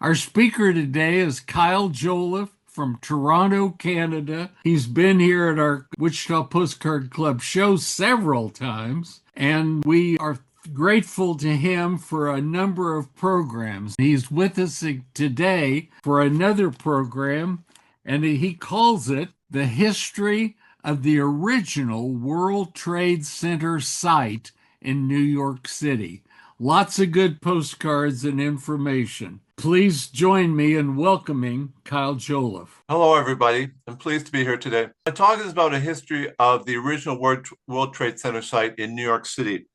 Our speaker today is Kyle Jolliffe from Toronto, Canada. He's been here at our Wichita Postcard Club show several times, and we are grateful to him for a number of programs. He's with us today for another program, and he calls it The History of the Original World Trade Center Site in New York City. Lots of good postcards and information. Please join me in welcoming Kyle Jolliffe. Hello, everybody. I'm pleased to be here today. My talk is about a history of the original World Trade Center site in New York City.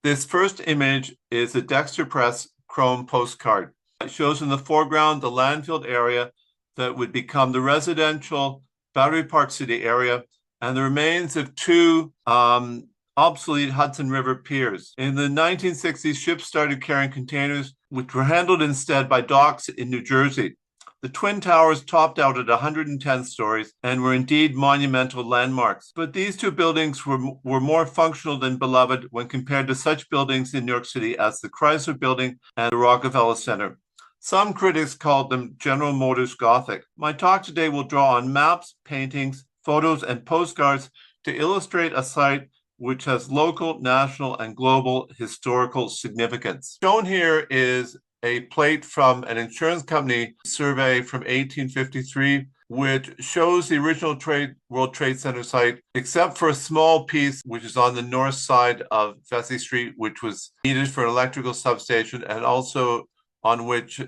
This first image is a Dexter Press chrome postcard. It shows in the foreground the landfill area that would become the residential Battery Park City area and the remains of two obsolete Hudson River piers. In the 1960s, ships started carrying containers, which were handled instead by docks in New Jersey. The Twin Towers topped out at 110 stories and were indeed monumental landmarks. But these two buildings were more functional than beloved when compared to such buildings in New York City as the Chrysler Building and the Rockefeller Center. Some critics called them General Motors Gothic. My talk today will draw on maps, paintings, photos, and postcards to illustrate a site which has local, national, and global historical significance. Shown here is a plate from an insurance company survey from 1853, which shows the original World Trade Center site, except for a small piece which is on the north side of Vesey Street, which was needed for an electrical substation, and also on which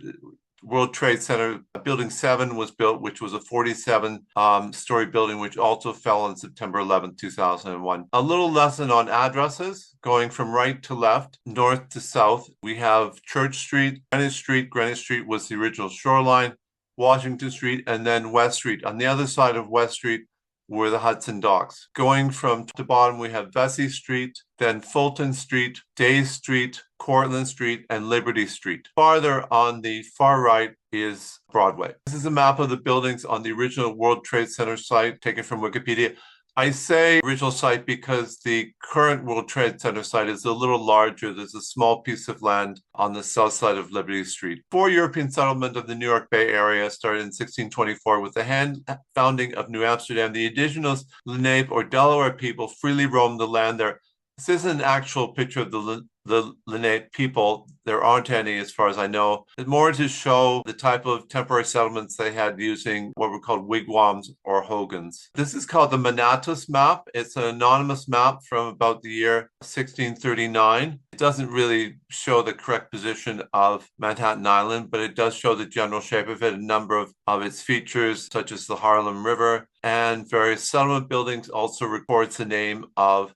World Trade Center Building 7 was built, which was a 47-story building, which also fell on September 11, 2001. A little lesson on addresses, going from right to left, north to south. We have Church Street, Greenwich Street. Greenwich Street was the original shoreline, Washington Street, and then West Street. On the other side of West Street were the Hudson Docks. Going from top to bottom, we have Vesey Street, then Fulton Street, Day Street, Cortlandt Street, and Liberty Street. Farther on the far right is Broadway. This is a map of the buildings on the original World Trade Center site taken from Wikipedia. I say original site because the current World Trade Center site is a little larger. There's a small piece of land on the south side of Liberty Street. Before European settlement of the New York Bay Area started in 1624 with the founding of New Amsterdam, the indigenous Lenape or Delaware people freely roamed the land there. This isn't an actual picture of the Lenape people. There aren't any as far as I know. It's more to show the type of temporary settlements they had using what were called wigwams or hogans. This is called the Manatus map. It's an anonymous map from about the year 1639. It doesn't really show the correct position of Manhattan Island, but it does show the general shape of it, a number of its features, such as the Harlem River, and various settlement buildings. Also records the names of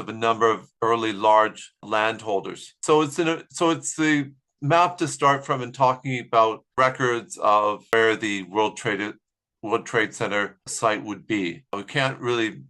a number of early large landholders. So it's the map to start from in talking about records of where the World Trade Center site would be. We can't really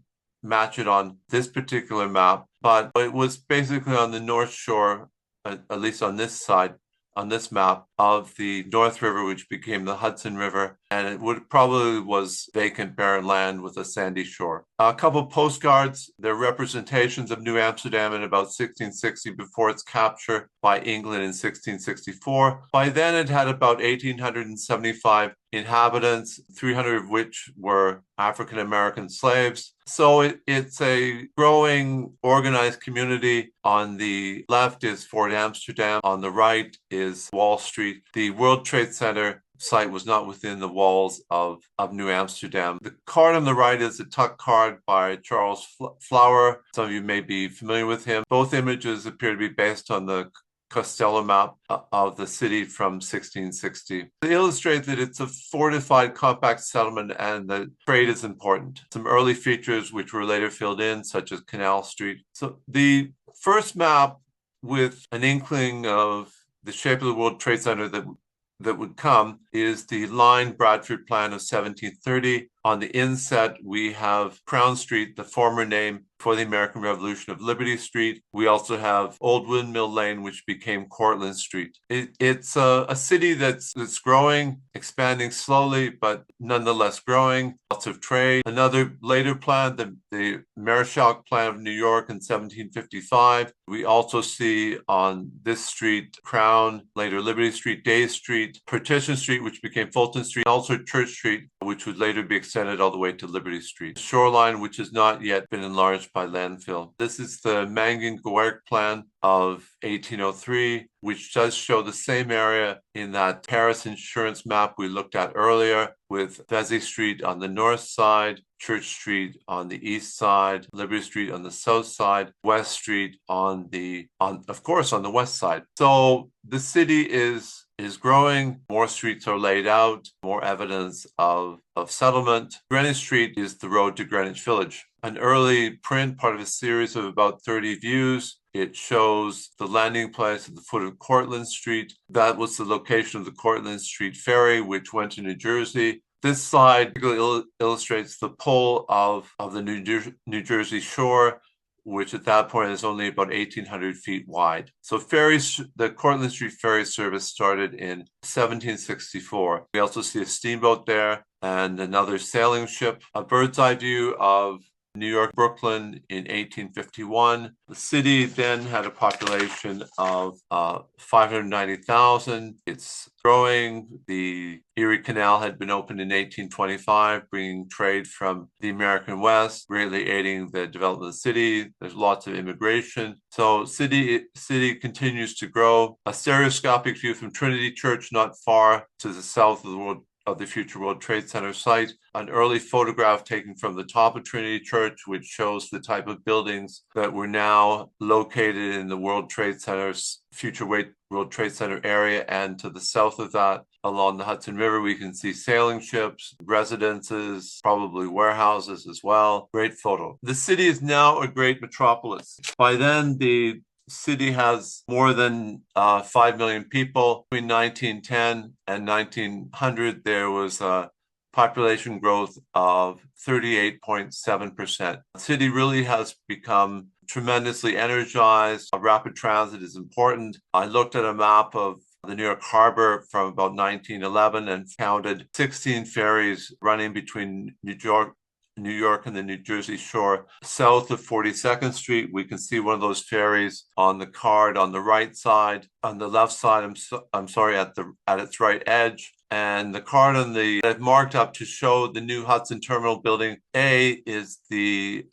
match it on this particular map, but it was basically on the north shore, at least on this side, on this map, of the North River, which became the Hudson River, and it probably was vacant, barren land with a sandy shore. A couple postcards, they're representations of New Amsterdam in about 1660 before its capture by England in 1664. By then, it had about 1,875 inhabitants, 300 of which were African American slaves. So it's a growing, organized community. On the left is Fort Amsterdam. On the right is Wall Street. The World Trade Center site was not within the walls of New Amsterdam. The card on the right is a tuck card by Charles Flower. Some of you may be familiar with him. Both images appear to be based on the Costello map of the city from 1660. They illustrate that it's a fortified, compact settlement and that trade is important. Some early features which were later filled in, such as Canal Street. So the first map with an inkling of the shape of the World Trade Center that would come is the Line Bradford Plan of 1730. On the inset, we have Crown Street, the former name for the American Revolution of Liberty Street. We also have Old Windmill Lane, which became Cortlandt Street. It's a city that's growing, expanding slowly, but nonetheless growing. Lots of trade. Another later plan, the the Mareschalk Plan of New York in 1755. We also see on this street, Crown, later Liberty Street, Day Street, Partition Street, which became Fulton Street, also Church Street, which would later be extended all the way to Liberty Street. Shoreline, which has not yet been enlarged by landfill. This is the Mangan-Guerc Plan of 1803, which does show the same area in that Paris insurance map we looked at earlier, with Vesey Street on the north side, Church Street on the east side, Liberty Street on the south side, West Street on the west side. So the city is growing, more streets are laid out, more evidence of settlement. Greenwich Street is the road to Greenwich Village. An early print, part of a series of about 30 views. It shows the landing place at the foot of Cortlandt Street. That was the location of the Cortlandt Street ferry, which went to New Jersey. This slide illustrates the pull of the New Jersey shore, which at that point is only about 1,800 feet wide. So the Cortlandt Street ferry service started in 1764. We also see a steamboat there and another sailing ship. A bird's eye view of New York, Brooklyn in 1851. The city then had a population of 590,000. It's growing. The Erie Canal had been opened in 1825, bringing trade from the American West, greatly aiding the development of the city. There's lots of immigration. So city continues to grow. A stereoscopic view from Trinity Church, not far to the south of the future World Trade Center site. An early photograph taken from the top of Trinity Church, which shows the type of buildings that were now located in the World Trade Center's future World Trade Center area. And to the south of that, along the Hudson River, we can see sailing ships, residences, probably warehouses as well. Great photo. The city is now a great metropolis. By then, the city has more than 5 million people. Between 1910 and 1900, there was a population growth of 38.7%. The city really has become tremendously energized. Rapid transit is important. I looked at a map of the New York Harbor from about 1911 and counted 16 ferries running between New York and the New Jersey shore. South of 42nd Street, we can see one of those ferries on the card on the right side. On the left side, at its right edge. And the card on I've marked up to show the new Hudson Terminal building. A is the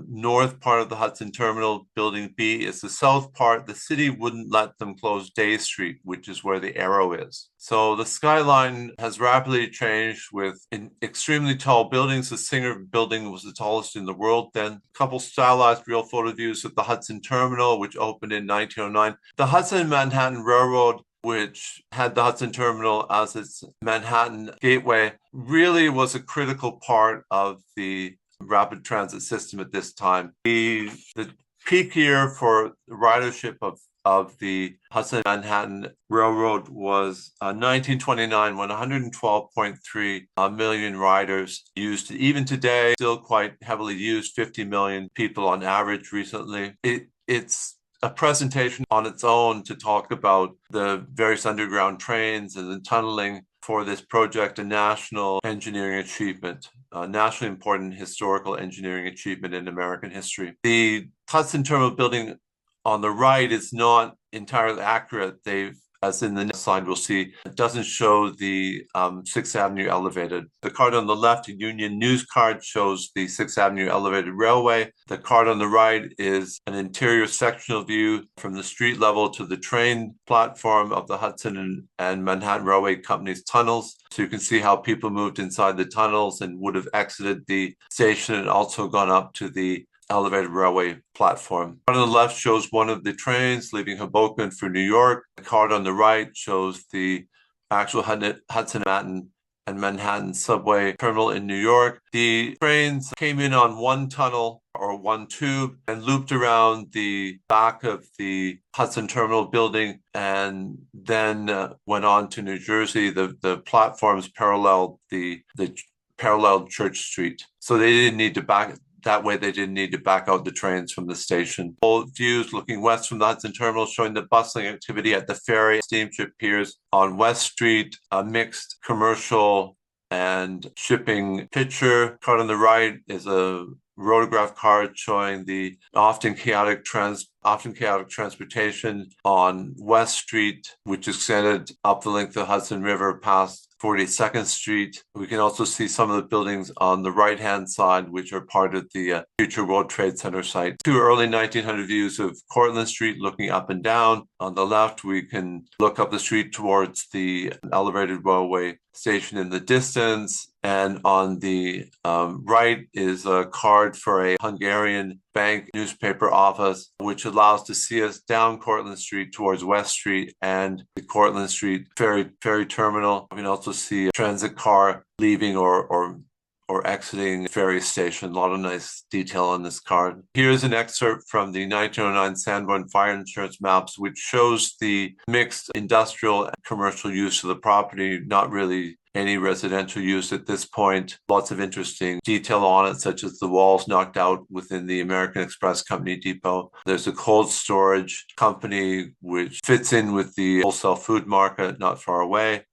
north part of the Hudson Terminal. Building B is the south part. The city wouldn't let them close Day Street, which is where the arrow is. So the skyline has rapidly changed with extremely tall buildings. The Singer building was the tallest in the world then. A couple stylized real photo views of the Hudson Terminal, which opened in 1909. The Hudson Manhattan Railroad, which had the Hudson Terminal as its Manhattan gateway, really was a critical part of the rapid transit system at this time. The peak year for ridership of the Hudson Manhattan Railroad was 1929, when 112.3 million riders used it. Even today, still quite heavily used, 50 million people on average recently. It's a presentation on its own to talk about the various underground trains and the tunneling for this project, a national engineering achievement, a nationally important historical engineering achievement in American history. The Hudson Terminal building on the right is not entirely accurate. As in the next slide, we'll see, it doesn't show the 6th Avenue elevated. The card on the left, a Union News card, shows the 6th Avenue elevated railway. The card on the right is an interior sectional view from the street level to the train platform of the Hudson and Manhattan Railway Company's tunnels. So you can see how people moved inside the tunnels and would have exited the station and also gone up to the elevated railway platform. The card on the left shows one of the trains leaving Hoboken for New York. The card on the right shows the actual Hudson and Manhattan subway terminal in New York. The trains came in on one tunnel or one tube and looped around the back of the Hudson Terminal building and then went on to New Jersey. The platforms paralleled the paralleled Church Street. So they didn't need to back out the trains from the station. Both views looking west from the Hudson Terminal showing the bustling activity at the ferry steamship piers on West Street, a mixed commercial and shipping picture. Card on the right is a rotograph card showing the often chaotic transportation on West Street, which extended up the length of the Hudson River past 42nd Street. We can also see some of the buildings on the right-hand side, which are part of the future World Trade Center site. Two early 1900 views of Cortlandt Street looking up and down. On the left, we can look up the street towards the elevated railway station in the distance. And on the right is a card for a Hungarian bank newspaper office, which allows to see us down Cortlandt Street towards West Street and the Cortlandt Street ferry terminal. We can also see a transit car leaving or exiting ferry station. A lot of nice detail on this card. Here's an excerpt from the 1909 Sanborn Fire Insurance Maps, which shows the mixed industrial and commercial use of the property, not really any residential use at this point. Lots of interesting detail on it, such as the walls knocked out within the American Express Company depot. There's a cold storage company which fits in with the wholesale food market not far away.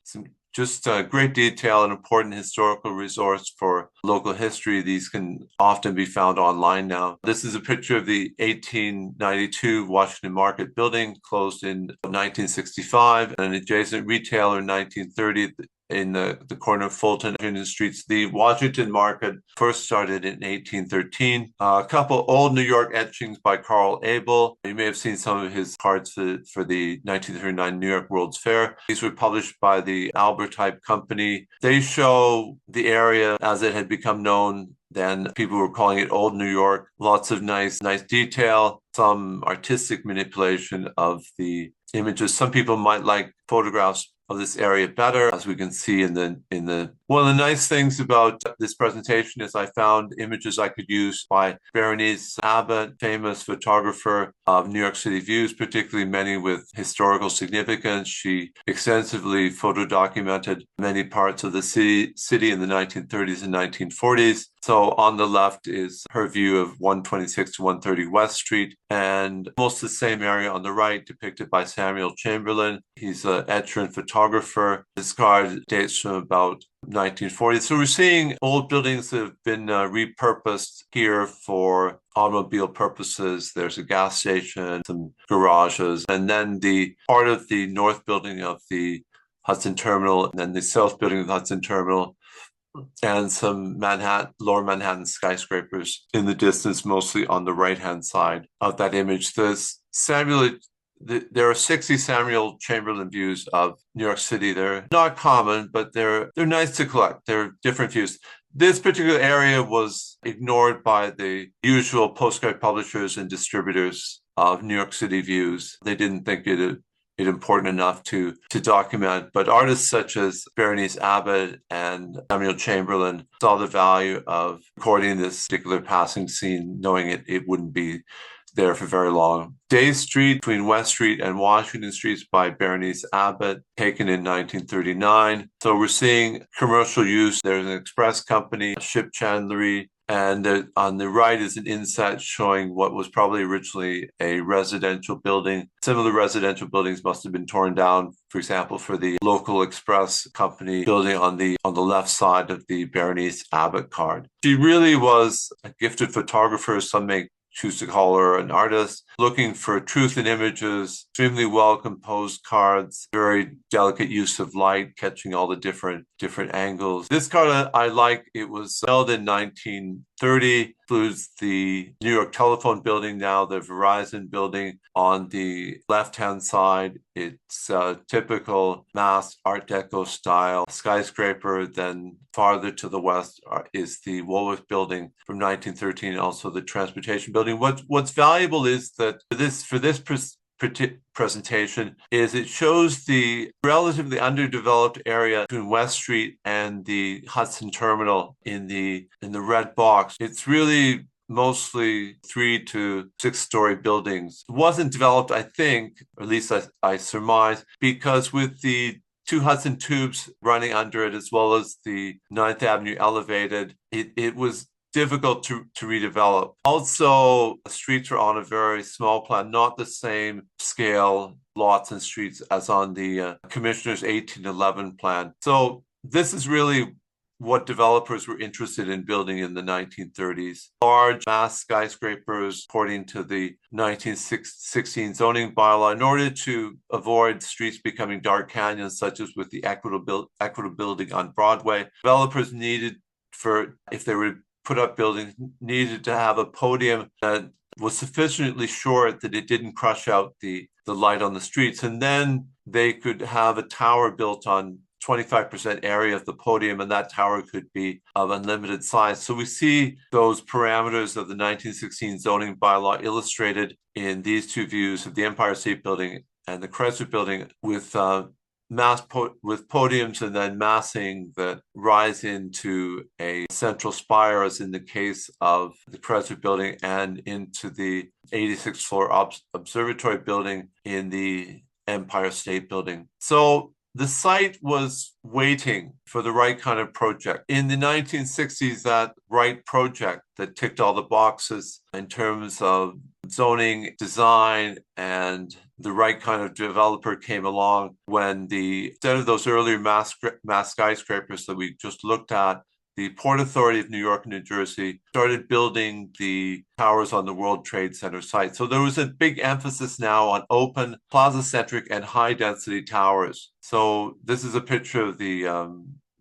Just great detail, an important historical resource for local history. These can often be found online now. This is a picture of the 1892 Washington Market building, closed in 1965, and an adjacent retailer in 1930 in the corner of Fulton and Union Streets. The Washington Market first started in 1813. A couple old New York etchings by Carl Abel. You may have seen some of his cards for the 1939 New York World's Fair. These were published by the Albert Type Company. They show the area as it had become known then. People were calling it Old New York. Lots of nice detail, some artistic manipulation of the images. Some people might like photographs of this area better, as we can see in the one of the nice things about this presentation is I found images I could use by Berenice Abbott, famous photographer of New York City views, particularly many with historical significance. She extensively photo documented many parts of the city in the 1930s and 1940s. So on the left is her view of 126 to 130 West Street, and almost the same area on the right depicted by Samuel Chamberlain. He's an etcher and photographer. This card dates from about 1940. So we're seeing old buildings that have been repurposed here for automobile purposes. There's a gas station, some garages, and then the part of the north building of the Hudson Terminal, and then the south building of the Hudson Terminal, and some lower Manhattan skyscrapers in the distance, mostly on the right-hand side of that image. There are 60 Samuel Chamberlain views of New York City. They're not common, but they're nice to collect. They're different views. This particular area was ignored by the usual postcard publishers and distributors of New York City views. They didn't think it important enough to document, but artists such as Berenice Abbott and Samuel Chamberlain saw the value of recording this particular passing scene, knowing it wouldn't be there for very long. Day Street between West Street and Washington Streets by Berenice Abbott, taken in 1939. So we're seeing commercial use. There's an express company, a ship chandlery, and on the right is an inset showing what was probably originally a residential building. Similar residential buildings must have been torn down, for example, for the local express company building on the left side of the Berenice Abbott card. She really was a gifted photographer. Some may choose to call her an artist, looking for truth in images, extremely well-composed cards, very delicate use of light, catching all the different angles. This card I like. It was held in 1930, includes the New York Telephone Building, now the Verizon Building. On the left-hand side, it's a typical mass Art Deco style skyscraper. Then farther to the west is the Jolliffe Building from 1913, also the Transportation Building. What's valuable is that for this presentation is it shows the relatively underdeveloped area between West Street and the Hudson Terminal in the red box. It's really mostly 3 to 6 story buildings. It wasn't developed, I think, or at least I surmise, because with the 2 Hudson tubes running under it, as well as the 9th Avenue elevated, it was difficult to redevelop. Also, the streets are on a very small plan, not the same scale lots and streets as on the Commissioner's 1811 plan. So this is really what developers were interested in building in the 1930s. Large mass skyscrapers according to the 1916 zoning bylaw in order to avoid streets becoming dark canyons, such as with the Equitable building on Broadway. Developers needed, if they were put up buildings, needed to have a podium that was sufficiently short that it didn't crush out the light on the streets. And then they could have a tower built on 25% area of the podium, and that tower could be of unlimited size. So we see those parameters of the 1916 zoning bylaw illustrated in these two views of the Empire State Building and the Chrysler Building, with with podiums and then massing that rise into a central spire, as in the case of the Chrysler Building, and into the 86th floor observatory building in the Empire State Building. So the site was waiting for the right kind of project. In the 1960s, that right project that ticked all the boxes in terms of zoning, design, and the right kind of developer came along when instead of those earlier mass skyscrapers that we just looked at, the Port Authority of New York and New Jersey started building the towers on the World Trade Center site. So there was a big emphasis now on open, plaza-centric, and high-density towers. So this is a picture of the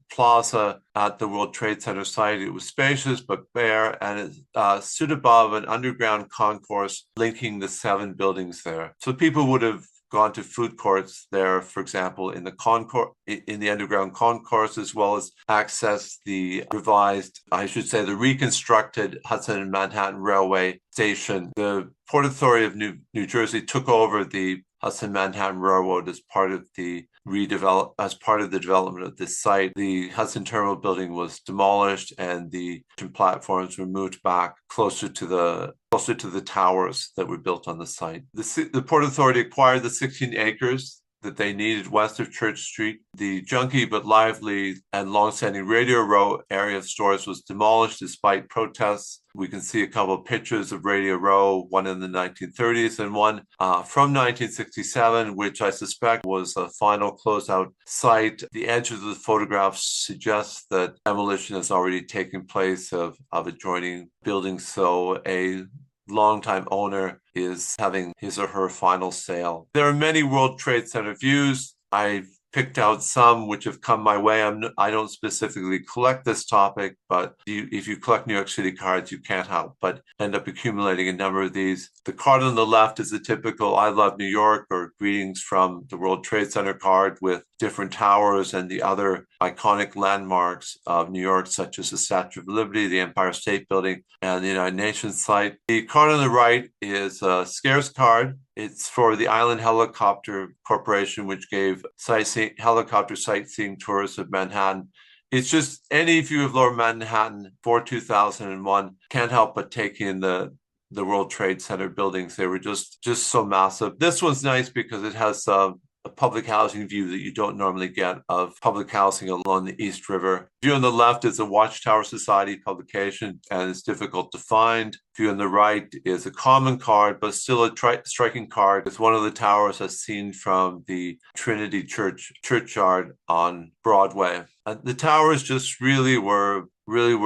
plaza at the World Trade Center site. It was spacious but bare, and it stood above an underground concourse linking the 7 buildings there. So people would have gone to food courts there, for example, in the underground concourse, as well as access the the reconstructed Hudson and Manhattan Railway station. The Port Authority of New Jersey took over the Hudson Manhattan Railroad as part of the development of this site. The Hudson Terminal building was demolished, and the platforms were moved back closer to the towers that were built on the site. The Port Authority acquired the 16 acres that they needed west of Church Street. The junky but lively and long-standing Radio Row area of stores was demolished despite protests. We can see a couple of pictures of Radio Row, one in the 1930s and one from 1967, which I suspect was a final closeout site. The edge of the photograph suggests that demolition has already taken place of adjoining buildings, so a longtime owner is having his or her final sale. There are many World Trade Center views. I picked out some which have come my way. I don't specifically collect this topic, but if you collect New York City cards, you can't help but end up accumulating a number of these. The card on the left is a typical I love New York or greetings from the World Trade Center card with different towers and the other iconic landmarks of New York, such as the Statue of Liberty, the Empire State Building, and the United Nations site. The card on the right is a scarce card. It's for the Island Helicopter Corporation, which gave helicopter sightseeing tours of Manhattan. It's just any view of Lower Manhattan for 2001 can't help but take in the World Trade Center buildings. They were just so massive. This one's nice because it has a public housing view that you don't normally get of public housing along the East River. View on the left is a Watchtower Society publication, and it's difficult to find. View on the right is a common card, but still a striking card. It's one of the towers as seen from the Trinity Churchyard on Broadway. The towers just really were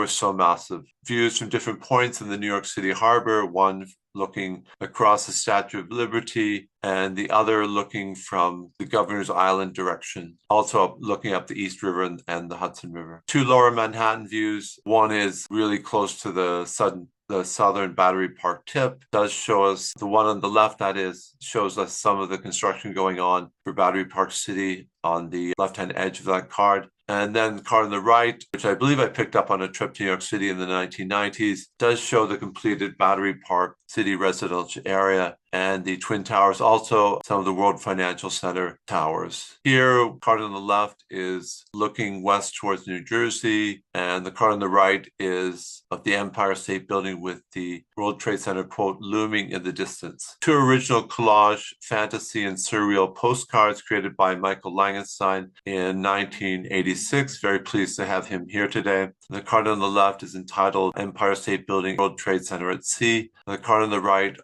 so massive. Views from different points in the New York City harbor, one looking across the Statue of Liberty, and the other looking from the Governor's Island direction, also looking up the East River and the Hudson River. 2 Lower Manhattan views. One is really close to the southern Battery Park tip. Does show us, the one on the left that is, shows us some of the construction going on for Battery Park City on the left-hand edge of that card. And then the card on the right, which I believe I picked up on a trip to New York City in the 1990s, does show the completed Battery Park City residential area and the Twin Towers, also some of the World Financial Center towers. Here, card on the left is looking west towards New Jersey, and the card on the right is of the Empire State Building with the World Trade Center quote looming in the distance. 2 original collage, fantasy, and surreal postcards created by Michael Langenstein in 1986. Very pleased to have him here today. The card on the left is entitled Empire State Building, World Trade Center at Sea. The card on the right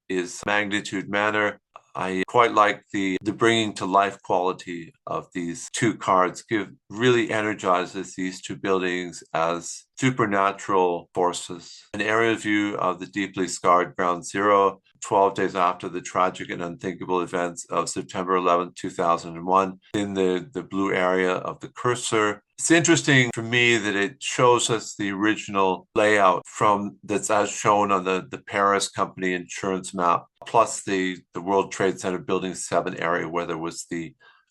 is Magnitude Manor. I quite like the bringing to life quality of these two cards. Really energizes these two buildings as supernatural forces. An aerial view of the deeply scarred Ground Zero, 12 days after the tragic and unthinkable events of September 11, 2001, in the blue area of the cursor. It's interesting for me that it shows us the original layout that's as shown on the Paris company insurance map, plus the World Trade Center Building 7 area where there was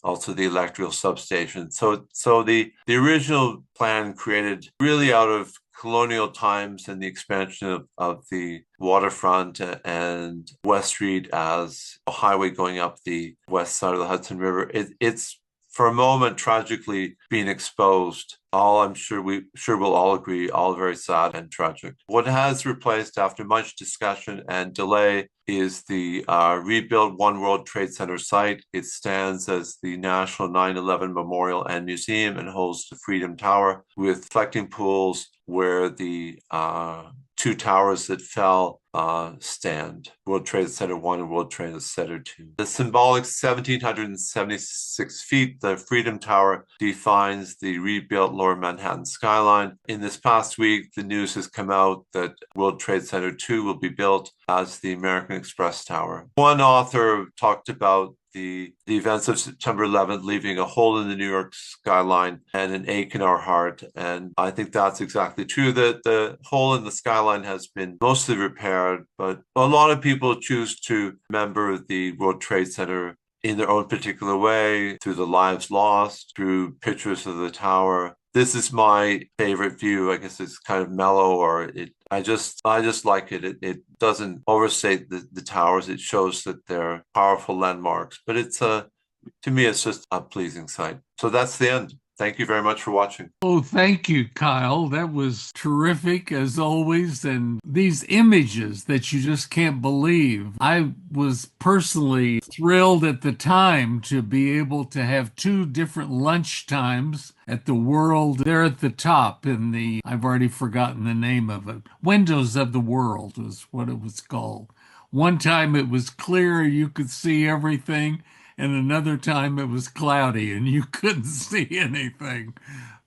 also the electrical substation. So the original plan created really out of colonial times and the expansion of the waterfront and West Street as a highway going up the west side of the Hudson River. It's for a moment tragically being exposed. I'm sure we'll all agree, all very sad and tragic. What has replaced after much discussion and delay is the rebuilt One World Trade Center site. It stands as the National 9/11 Memorial and Museum and holds the Freedom Tower with reflecting pools where the two towers that fell stand, World Trade Center 1 and World Trade Center 2. The symbolic 1,776 feet, the Freedom Tower defines the rebuilt Lower Manhattan skyline. In this past week, the news has come out that World Trade Center 2 will be built as the American Express Tower. One author talked about the events of September 11th leaving a hole in the New York skyline and an ache in our heart. And I think that's exactly true. The hole in the skyline has been mostly repaired, but a lot of people choose to remember the World Trade Center in their own particular way, through the lives lost, through pictures of the tower. This is my favorite view. I guess it's kind of mellow, I just like it. It doesn't overstate the towers. It shows that they're powerful landmarks, but to me, it's just a pleasing sight. So that's the end. Thank you very much for watching. Oh, thank you, Kyle. That was terrific as always. And these images that you just can't believe. I was personally thrilled at the time to be able to have two different lunch times at the World. There at the top I've already forgotten the name of it. Windows of the World was what it was called. One time it was clear, you could see everything. And another time it was cloudy and you couldn't see anything.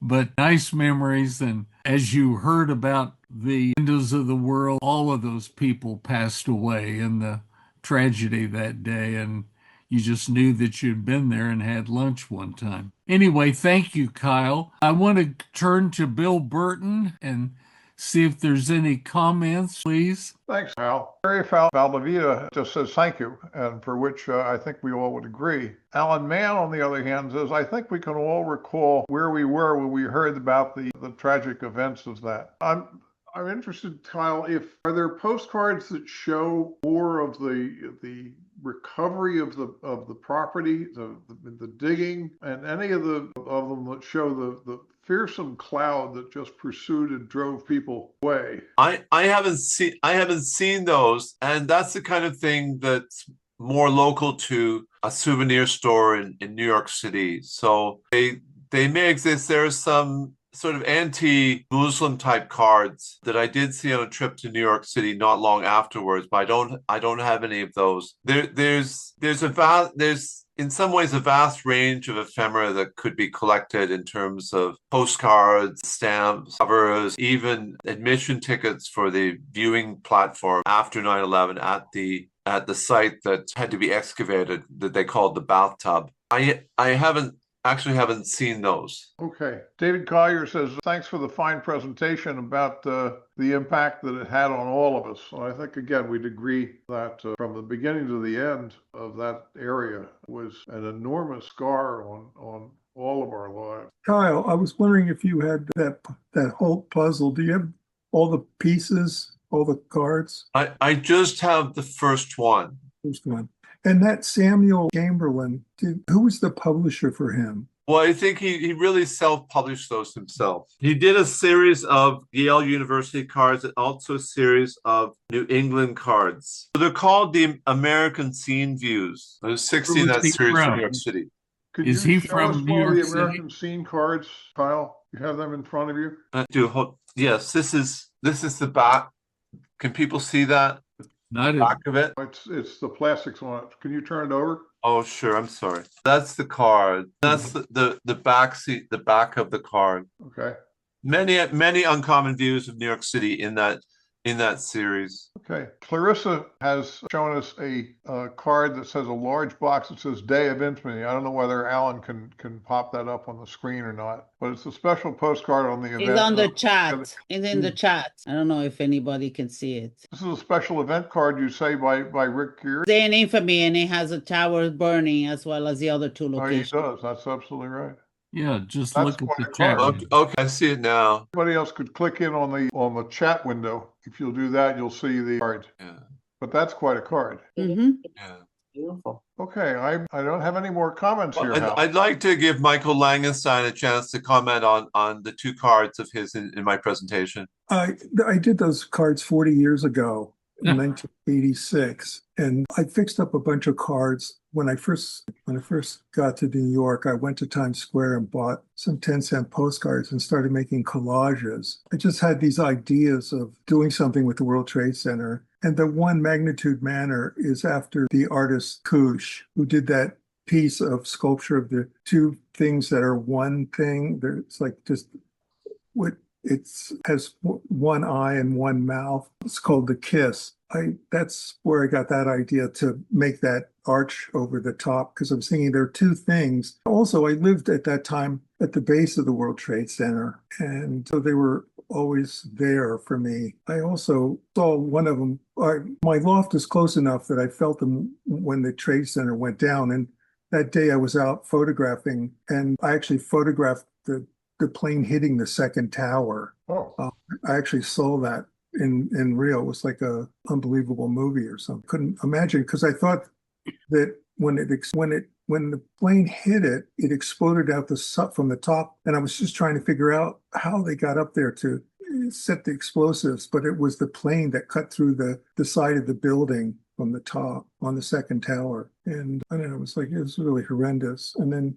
But nice memories. And as you heard about the windows of the world, all of those people passed away in the tragedy that day. And you just knew that you'd been there and had lunch one time. Anyway, thank you, Kyle. I want to turn to Bill Burton and see if there's any comments, please. Thanks, Al. Harry Valdivia just says thank you, and for which I think we all would agree. Alan Mann, on the other hand, says, I think we can all recall where we were when we heard about the tragic events of that. I'm interested, Kyle, are there postcards that show more of the recovery of the property, the digging, and any of them that show the fearsome cloud that just pursued and drove people away? I haven't seen those, and that's the kind of thing that's more local to a souvenir store in New York City. So they may exist. There's some sort of anti-Muslim type cards that I did see on a trip to New York City not long afterwards, but I don't have any of those. There's in some ways a vast range of ephemera that could be collected in terms of postcards, stamps, covers, even admission tickets for the viewing platform after 9/11 at the site that had to be excavated that they called the bathtub. I haven't seen those. Okay. David Collier says, thanks for the fine presentation about the impact that it had on all of us. And I think, again, we'd agree that from the beginning to the end of that area was an enormous scar on all of our lives. Kyle, I was wondering if you had that whole puzzle. Do you have all the pieces, all the cards? I just have the first one. First one. And that Samuel Chamberlain, who was the publisher for him? Well, I think he really self-published those himself. He did a series of Yale University cards and also a series of New England cards. So they're called the American Scene Views. There's 60 in that series from New York City. Is he from New York City? The American Scene cards, Kyle? You have them in front of you? Yes, this is the back. Can people see that? Not back of it. It's the plastics on it. Can you turn it over? Oh, sure. I'm sorry. That's the card. That's the back seat, the back of the card. Okay. Many uncommon views of New York City in that series. Okay. Clarissa has shown us a card that says a large box that says Day of Infamy. I don't know whether Alan can pop that up on the screen or not, but it's a special postcard on the event. It's on the chat. It's in the chat. I don't know if anybody can see it. This is a special event card, you say, by Rick Geary? Day in Infamy, and it has a tower burning as well as the other two Oh, he locations. does. That's absolutely right. Yeah, just That's look at the quite a chat. card. Okay, I see it now. Everybody else could click in on the chat window. If you'll do that, you'll see the card. Yeah. But that's quite a card. Mm-hmm. Yeah. Beautiful. Okay, I don't have any more comments here, Hal. I'd like to give Michael Langenstein a chance to comment on the two cards of his in my presentation. I did those cards 40 years ago in 1986, and I fixed up a bunch of cards. When I first got to New York, I went to Times Square and bought some 10-cent postcards and started making collages. I just had these ideas of doing something with the World Trade Center. And the One Magnitude Manor is after the artist Kouch, who did that piece of sculpture of the two things that are one thing. It's like just what has one eye and one mouth. It's called The Kiss. That's where I got that idea to make that arch over the top, because I'm thinking there are two things. Also, I lived at that time at the base of the World Trade Center, and so they were always there for me. I also saw one of them. My loft is close enough that I felt them when the Trade Center went down. And that day I was out photographing, and I actually photographed the plane hitting the second tower. Oh. I actually saw that in real. It was like a unbelievable movie or something. Couldn't imagine, because I thought that when the plane hit it, it exploded out from the top, and I was just trying to figure out how they got up there to set the explosives, but it was the plane that cut through the side of the building from the top on the second tower. And I don't know, it was really horrendous. And then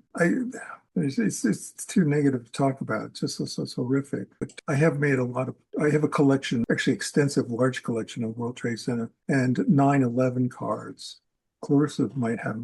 it's too negative to talk about. It's just so horrific. But I have a collection, actually extensive, large collection of World Trade Center and 9/11 cards. Clarissa might have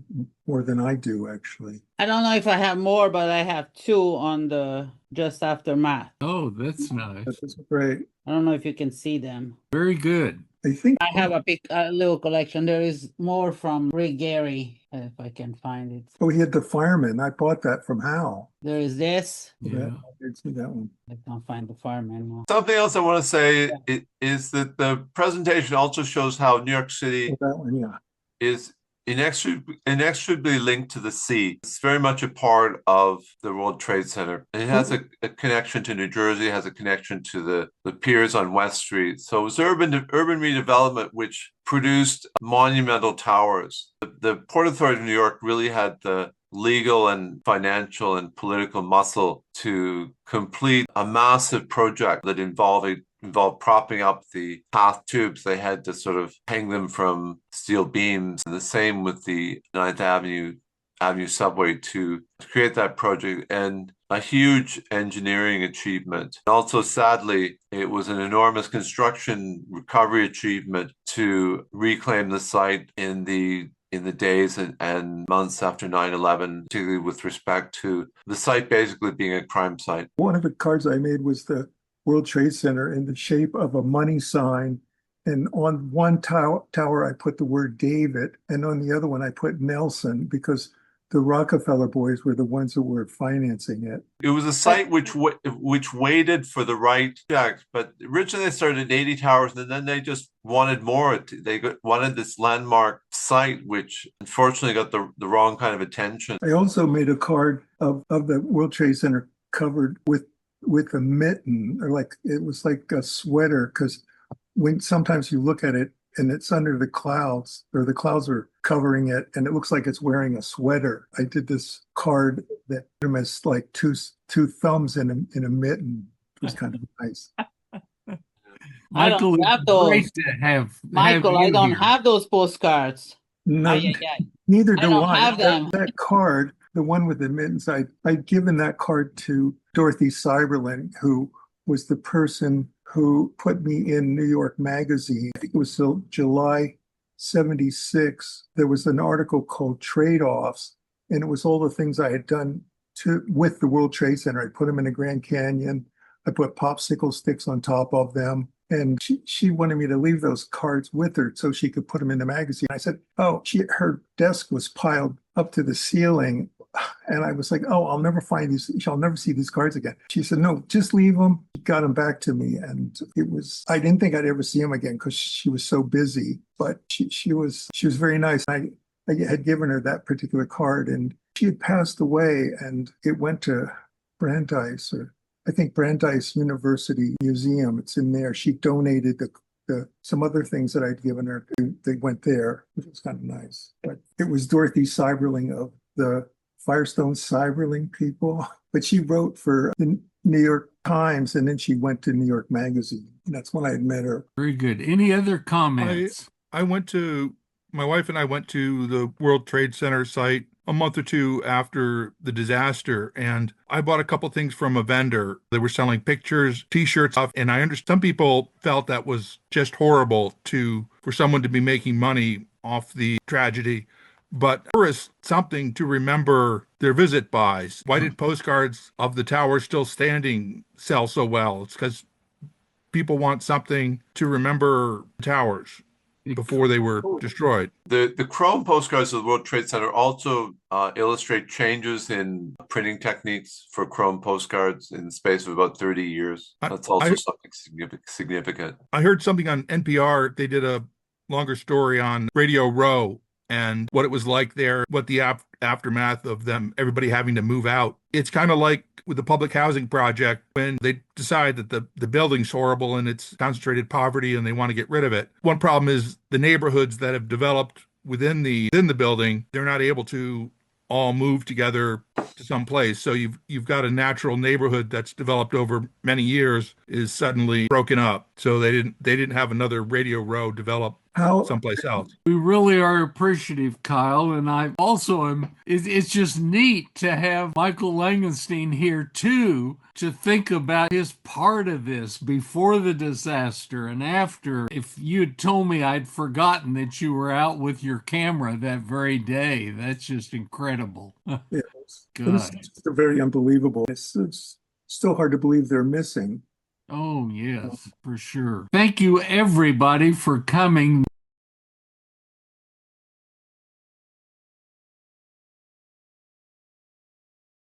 more than I do, actually. I don't know if I have more, but I have two on the just aftermath. Oh, that's nice. That's great. I don't know if you can see them. Very good. I think I have a little collection. There is more from Rick Geary, if I can find it. Oh, he had the fireman. I bought that from Hal. There is this. Yeah. I did see that one. I can't find the fireman now. Something else I want to say is that the presentation also shows how New York City Oh, that one, yeah. is inextricably linked to the sea. It's very much a part of the World Trade Center. It has a connection to New Jersey, it has a connection to the piers on West Street. So it was urban redevelopment which produced monumental towers. The Port Authority of New York really had the legal and financial and political muscle to complete a massive project that involved propping up the path tubes. They had to sort of hang them from steel beams. And the same with the 9th Avenue subway to create that project, and a huge engineering achievement. Also, sadly, it was an enormous construction recovery achievement to reclaim the site in the days and months after 9/11, particularly with respect to the site basically being a crime site. One of the cards I made was the World Trade Center in the shape of a money sign. And on one tower, I put the word David, and on the other one, I put Nelson, because the Rockefeller boys were the ones who were financing it. It was a site which waited for the right check, but originally they started at 80 towers, and then they just wanted more. They wanted this landmark site, which unfortunately got the wrong kind of attention. I also made a card of the World Trade Center covered with a mitten, or it was like a sweater, because when sometimes you look at it and it's under the clouds, or the clouds are covering it, and it looks like it's wearing a sweater. I did this card that has like two thumbs in a mitten. It was kind of nice. Michael, have those. Great to have Michael, I you don't here. have those postcards. No, Ay. neither I do don't I. have them. That card, the one with the mittens, I'd given that card to Dorothy Seiberling, who was the person who put me in New York Magazine. I think it was July 1976, there was an article called Trade-Offs, and it was all the things I had done with the World Trade Center. I put them in the Grand Canyon. I put popsicle sticks on top of them. And she wanted me to leave those cards with her so she could put them in the magazine. I said, oh, her desk was piled up to the ceiling. And I was like, oh, I'll never find these. I'll never see these cards again. She said, no, just leave them. She got them back to me. And I didn't think I'd ever see them again because she was so busy. But she was very nice. I had given her that particular card, and she had passed away, and it went to Brandeis, or I think Brandeis University Museum. It's in there. She donated some other things that I'd given her. They went there, which was kind of nice. But it was Dorothy Seiberling of the Firestone Seiberling people. But she wrote for the New York Times, and then she went to New York Magazine. And that's when I had met her. Very good. Any other comments? My wife and I went to the World Trade Center site a month or two after the disaster, and I bought a couple things from a vendor. They were selling pictures, T-shirts, and I understand some people felt that was just horrible for someone to be making money off the tragedy. But there is something to remember their visit buys. Why did postcards of the tower still standing sell so well? It's because people want something to remember towers before they were destroyed. The chrome postcards of the World Trade Center also illustrate changes in printing techniques for chrome postcards in the space of about 30 years. That's also something significant. I heard something on NPR. They did a longer story on Radio Row and what it was like there, what the aftermath of everybody having to move out. It's kind of like with the public housing project when they decide that the building's horrible and it's concentrated poverty and they want to get rid of it. One problem is the neighborhoods that have developed within the building, they're not able to all move together to some place. So you've got a natural neighborhood that's developed over many years is suddenly broken up. So they didn't have another Radio Row develop someplace else. We really are appreciative, Kyle, and I also am. It's just neat to have Michael Langenstein here too, to think about his part of this before the disaster and after. If you had told me, I'd forgotten that you were out with your camera that very day. That's just incredible. Yeah, it's just very unbelievable. It's still hard to believe they're missing. Oh, yes, for sure. Thank you, everybody, for coming.